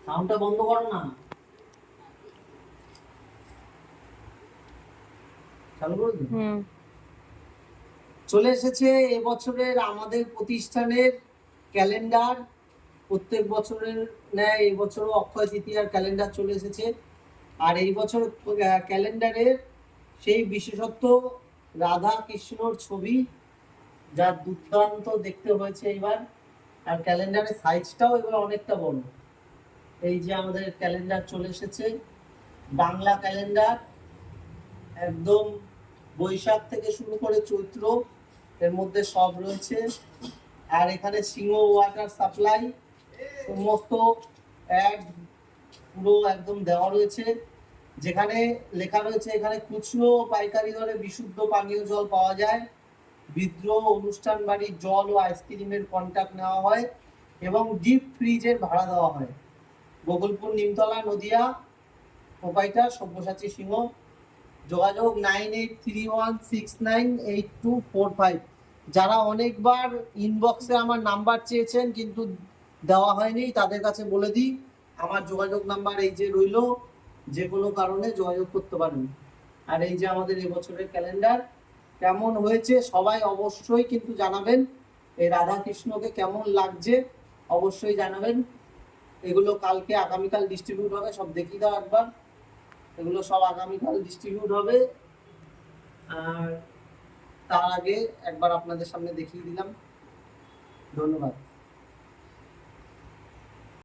সাউন্ডটা বন্ধ করো না, চালু করে দিন। চলে এসেছে এবছরের আমাদের প্রতিষ্ঠানের ক্যালেন্ডার। প্রত্যেক বছরের ন্যায় এবছরও অক্ষয় তৃতীয়ার ক্যালেন্ডার চলে এসেছে। আর এই বছর ক্যালেন্ডারের সেই বিশেষত্ব রাধা কৃষ্ণর ছবি, যা দুর্দান্ত দেখতে হয়েছে এবার। আর ক্যালেন্ডারের সাইজটাও এবার অনেকটা বড়। এই যে আমাদের ক্যালেন্ডার চলে এসেছে, বাংলা ক্যালেন্ডার, একদম বৈশাখ থেকে শুরু করে চৈত্র, এর মধ্যে সব রয়েছে। আর এখানে সিংহ ওয়াটার সাপ্লাই সমস্ত অ্যাড পুরো একদম দেওয়া রয়েছে, যেখানে লেখা রয়েছে এখানে খুচরো পাইকারি দরে বিশুদ্ধ পানীয় জল পাওয়া যায়। বিদ্রোহ অনুষ্ঠান বাড়ির জল ও আইসক্রিমের কন্ট্যাক্ট নেওয়া হয় এবং ডিপ ফ্রিজের ভাড়া দেওয়া হয়। গোকুলপুর, নিমতলা, নদিয়া, প্রোপাইটার সব্যসাচী সিংহ। যোগাযোগ 9831698245। যারা অনেকবার ইনবক্সে আমার নাম্বার চেয়েছেন কিন্তু দেওয়া হয়নি, তাদের কাছে বলে দিই আমার যোগাযোগ নাম্বার এই যে রইল, যে কোনো কারণে যোগাযোগ করতে পারেন। আর এই যে আমাদের এবছরের ক্যালেন্ডার কেমন হয়েছে সবাই অবশ্যই কিন্তু জানাবেন। এই রাধা কৃষ্ণকে কেমন লাগছে অবশ্যই জানাবেন। এগুলো কালকে আগামীকাল ডিস্ট্রিবিউট হবে, সব দেখিয়ে দাও একবার। এগুলো সব আগামীকাল ডিস্ট্রিবিউট হবে। আর তার আগে একবার আপনাদের সামনে দেখিয়ে দিলাম। ধন্যবাদ।